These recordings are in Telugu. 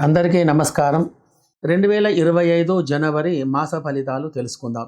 అందరికీ నమస్కారం. 2025 జనవరి మాస ఫలితాలు తెలుసుకుందాం.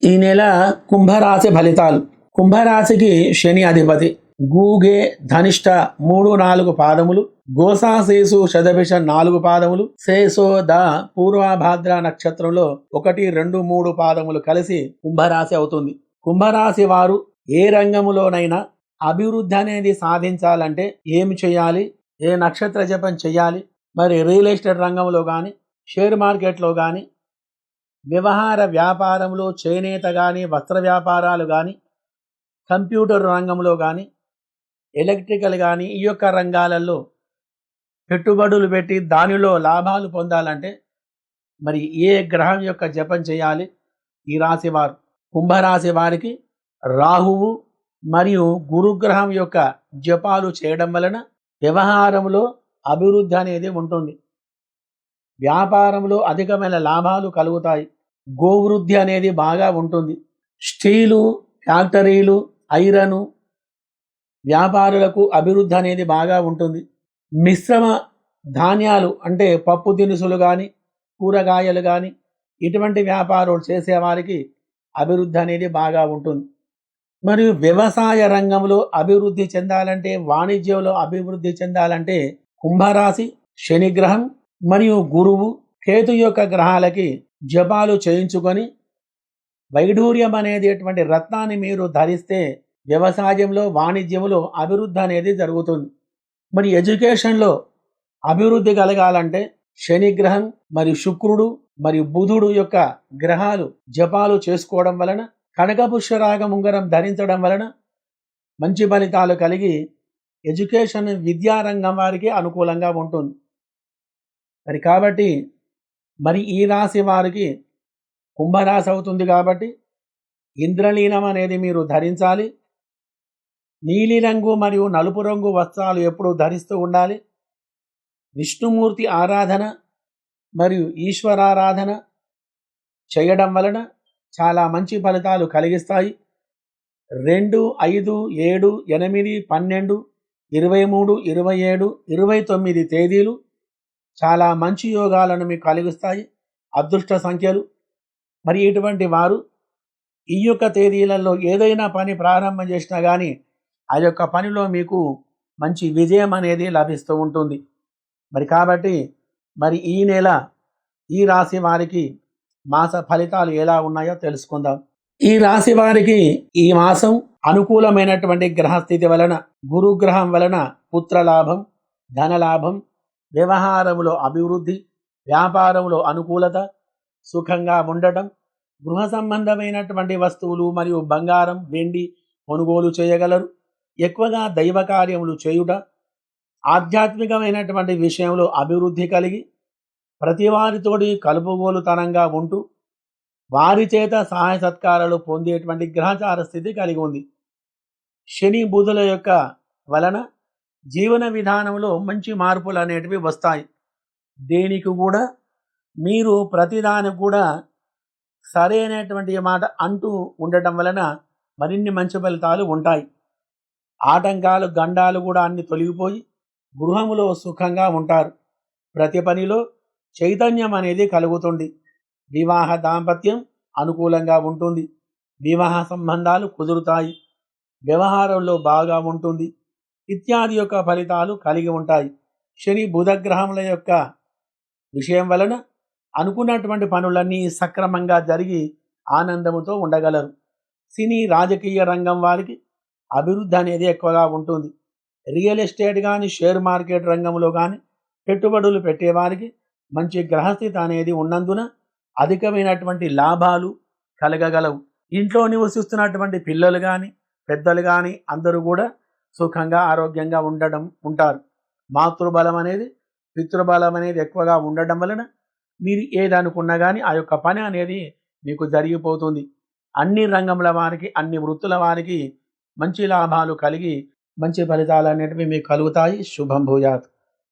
ఈ నెల కుంభరాశి ఫలితాలు. కుంభరాశికి శని అధిపతి. గూగే ధనిష్ట 3-4 పాదములు, గోసా శేషు శతభిష 4 పాదములు, శేషోద పూర్వభాద్ర నక్షత్రంలో 1, 2, 3 పాదములు కలిసి కుంభరాశి అవుతుంది. కుంభరాశి వారు ఏ రంగములోనైనా అభివృద్ధి అనేది సాధించాలంటే ఏమి చేయాలి, ఏ నక్షత్ర జపం చేయాలి, మరి రియల్ ఎస్టేట్ రంగంలో కానీ, షేర్ మార్కెట్లో కానీ, వ్యవహార వ్యాపారంలో చేనేత కానీ, వస్త్ర వ్యాపారాలు కానీ, కంప్యూటర్ రంగంలో కానీ, ఎలక్ట్రికల్ కానీ, ఈ యొక్క రంగాలలో పెట్టుబడులు పెట్టి దానిలో లాభాలు పొందాలంటే మరి ఏ గ్రహం యొక్క జపం చేయాలి? ఈ రాశి వారు, కుంభరాశి వారికి రాహువు మరియు గురుగ్రహం యొక్క జపాలు చేయడం వలన వ్యవహారంలో అభివృద్ధి అనేది ఉంటుంది. వ్యాపారంలో అధికమైన లాభాలు కలుగుతాయి. గోవృద్ధి అనేది బాగా ఉంటుంది. స్టీలు, ఫ్యాక్టరీలు, ఐరను వ్యాపారులకు అభివృద్ధి అనేది బాగా ఉంటుంది. మిశ్రమ ధాన్యాలు అంటే పప్పు దినుసులు కానీ, కూరగాయలు కానీ, ఇటువంటి వ్యాపారాలు చేసేవారికి అభివృద్ధి అనేది బాగా ఉంటుంది. మరియు వ్యవసాయ రంగంలో అభివృద్ధి చెందాలంటే, వాణిజ్యంలో అభివృద్ధి చెందాలంటే కుంభరాశి శనిగ్రహం మరియు గురువు కేతు యొక్క గ్రహాలకి జపాలు చేయించుకొని వైఢూర్యం అనేటువంటి రత్నాన్ని మీరు ధరిస్తే వ్యవసాయంలో, వాణిజ్యంలో అభివృద్ధి అనేది జరుగుతుంది. మరి ఎడ్యుకేషన్లో అభివృద్ధి కలగాలంటే శనిగ్రహం మరియు శుక్రుడు మరియు బుధుడు యొక్క గ్రహాలు జపాలు చేసుకోవడం వలన, కనకపుష్యరాగ ఉంగరం ధరించడం వలన మంచి ఫలితాలు కలిగి ఎడ్యుకేషన్ విద్యారంగం వారికి అనుకూలంగా ఉంటుంది. కాబట్టి ఈ రాశి వారికి కుంభరాశి అవుతుంది కాబట్టి ఇంద్రలీనం అనేది మీరు ధరించాలి. నీలిరంగు మరియు నలుపు రంగు వస్త్రాలు ఎప్పుడూ ధరిస్తూ ఉండాలి. విష్ణుమూర్తి ఆరాధన మరియు ఈశ్వరారాధన చేయడం వలన చాలా మంచి ఫలితాలు కలిగిస్తాయి. 2, 5, 7, 8, 12, 23, 27, 29 తేదీలు చాలా మంచి యోగాలను మీకు కలిగిస్తాయి. అదృష్ట సంఖ్యలు. మరి ఇటువంటి వారు ఈ యొక్క తేదీలలో ఏదైనా పని ప్రారంభం చేసినా కానీ ఆ యొక్క పనిలో మీకు మంచి విజయం అనేది లభిస్తూ ఉంటుంది. కాబట్టి ఈ నెల ఈ రాశి వారికి మాస ఫలితాలు ఎలా ఉన్నాయో తెలుసుకుందాం. ఈ రాశి వారికి ఈ మాసం అనుకూలమైనటువంటి గ్రహస్థితి వలన, గురుగ్రహం వలన పుత్రలాభం, ధనలాభం, వ్యవహారంలో అభివృద్ధి, వ్యాపారంలో అనుకూలత, సుఖంగా ఉండటం, గృహ సంబంధమైనటువంటి వస్తువులు మరియు బంగారం, వెండి కొనుగోలు చేయగలరు. ఎక్కువగా దైవ కార్యములు చేయుట, ఆధ్యాత్మికమైనటువంటి విషయంలో అభివృద్ధి కలిగి ప్రతి వారితోటి కలుపుగోలుతనంగా ఉంటూ వారి చేత సహాయ సత్కారాలు పొందేటువంటి గ్రహచార స్థితి కలిగి ఉంది. శని బుధుల యొక్క వలన జీవన విధానంలో మంచి మార్పులు అనేటివి వస్తాయి. దేనికి కూడా మీరు ప్రతిదానికి కూడా సరైనటువంటి మాట అంటూ ఉండటం వలన మరిన్ని మంచి ఫలితాలు ఉంటాయి. ఆటంకాలు, గండాలు కూడా అన్ని తొలగిపోయి గృహములో సుఖంగా ఉంటారు. ప్రతి పనిలో చైతన్యం అనేది కలుగుతుంది. వివాహ దాంపత్యం అనుకూలంగా ఉంటుంది. వివాహ సంబంధాలు కుదురుతాయి. వ్యవహారంలో బాగా ఉంటుంది ఇత్యాది యొక్క ఫలితాలు కలిగి ఉంటాయి. శని బుధగ్రహముల యొక్క విషయం వలన అనుకున్నటువంటి పనులన్నీ సక్రమంగా జరిగి ఆనందముతో ఉండగలరు. సినీ రాజకీయ రంగం వారికి అభివృద్ధి అనేది ఎక్కువగా ఉంటుంది. రియల్ ఎస్టేట్ కానీ, షేర్ మార్కెట్ రంగంలో కానీ పెట్టుబడులు పెట్టేవారికి మంచి గ్రహస్థితి అనేది ఉన్నందున అధికమైనటువంటి లాభాలు కలగగలవు. ఇంట్లో నివసిస్తున్నటువంటి పిల్లలు కానీ, పెద్దలు కానీ అందరూ కూడా సుఖంగా, ఆరోగ్యంగా ఉంటారు. మాతృబలం అనేది, పితృబలం అనేది ఎక్కువగా ఉండడం వలన మీరు ఏదనుకున్నా కానీ ఆ యొక్క పని అనేది మీకు జరిగిపోతుంది. అన్ని రంగముల వారికి, అన్ని వృత్తుల వారికి మంచి లాభాలు కలిగి మంచి ఫలితాలు అనేటివి మీకు కలుగుతాయి. శుభం భూయాత్.